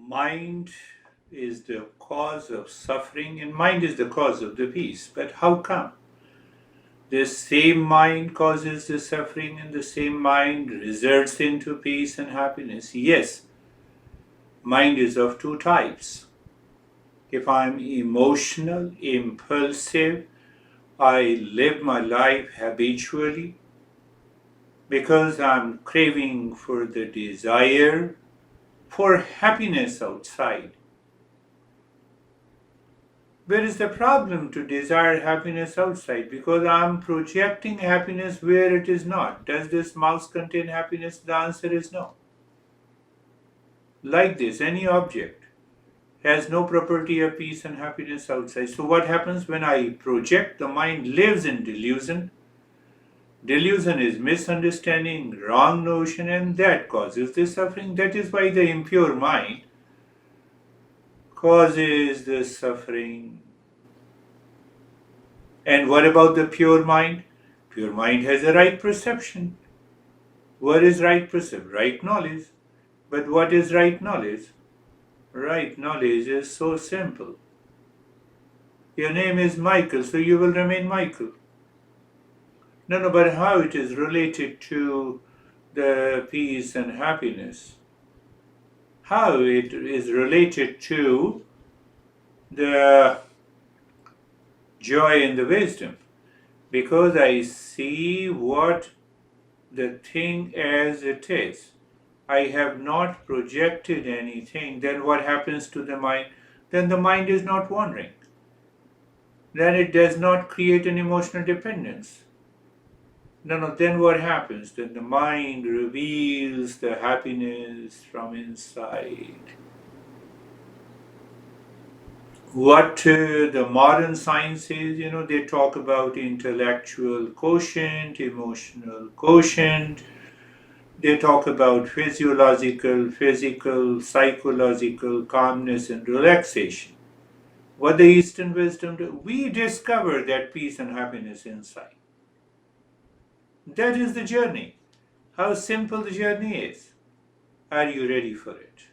Mind is the cause of suffering and mind is the cause of the peace. But how come? The same mind causes the suffering and the same mind results into peace and happiness. Yes, mind is of two types. If I'm emotional, impulsive, I live my life habitually because I'm craving for the desire for happiness outside. Where is the problem to desire happiness outside? Because I'm projecting happiness where it is not. Does this mouse contain happiness? The answer is no. Like this, any object has no property of peace and happiness outside. So, what happens when I project? The mind lives in delusion. Delusion is misunderstanding, wrong notion, and that causes the suffering. That is why the impure mind causes the suffering. And what about the pure mind? Pure mind has a right perception. What is right perception? Right knowledge. But what is right knowledge? Right knowledge is so simple. Your name is Michael, so you will remain Michael. No, but how it is related to the peace and happiness? How it is related to the joy and the wisdom? Because I see what the thing as it is. I have not projected anything. Then what happens to the mind? Then the mind is not wandering. Then it does not create an emotional dependence. No, then what happens? Then the mind reveals the happiness from inside. What the modern science is, they talk about intellectual quotient, emotional quotient, they talk about physical, psychological calmness and relaxation. What the Eastern wisdom do? We discover that peace and happiness inside. That is the journey. How simple the journey is. Are you ready for it?